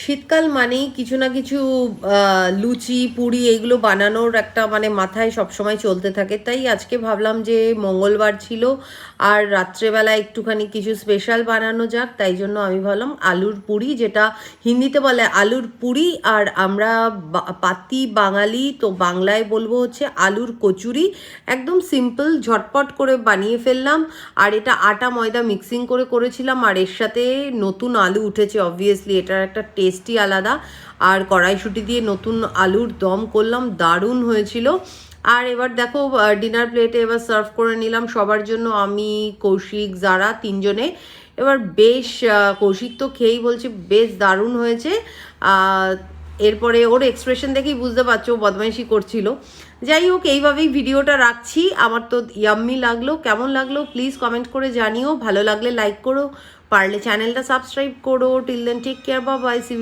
শীতকাল মানেই কিছু না কিছু লুচি পুরি এইগুলো বানানোর একটা মানে মাথায় সবসময় চলতে থাকে। তাই আজকে ভাবলাম যে মঙ্গলবার ছিল আর রাত্রেবেলা একটুখানি কিছু স্পেশাল বানানো যাক, তাই জন্য আমি ভাবলাম আলুর পুরি, যেটা হিন্দিতে বলে আলুর পুরি আর আমরা পাতি বাঙালি তো বাংলায় বলবো হচ্ছে আলুর কচুরি। একদম সিম্পল ঝটপট করে বানিয়ে ফেললাম। আর এটা আটা ময়দা মিক্সিং করে করেছিলাম, আর এর সাথে নতুন আলু উঠেছে, অবভিয়াসলি এটার একটা টেস্টই আলাদা। আর কড়াইশুঁটি দিয়ে নতুন আলুর দম করলাম, দারুণ হয়েছিল। আর এবার দেখো ডিনার প্লেটে এবার সার্ভ করে নিলাম সবার জন্য, আমি কৌশিক যারা তিনজনে। এবার বেশ কৌশিক তো খেয়েই বলছে বেশ দারুণ হয়েছে। এরপরে ওর এক্সপ্রেশন দেখেই বুঝতে পারছো ও বদমাইশি করছিল। যাই হোক, এইভাবেই ভিডিওটা রাখছি। আমার তো ইয়াম্মি লাগলো। কেমন লাগলো প্লিজ কমেন্ট করে জানিও। ভালো লাগলে লাইক করো, পারলে চ্যানেলটা সাবস্ক্রাইব করো। Till then take care, bye bye, see you.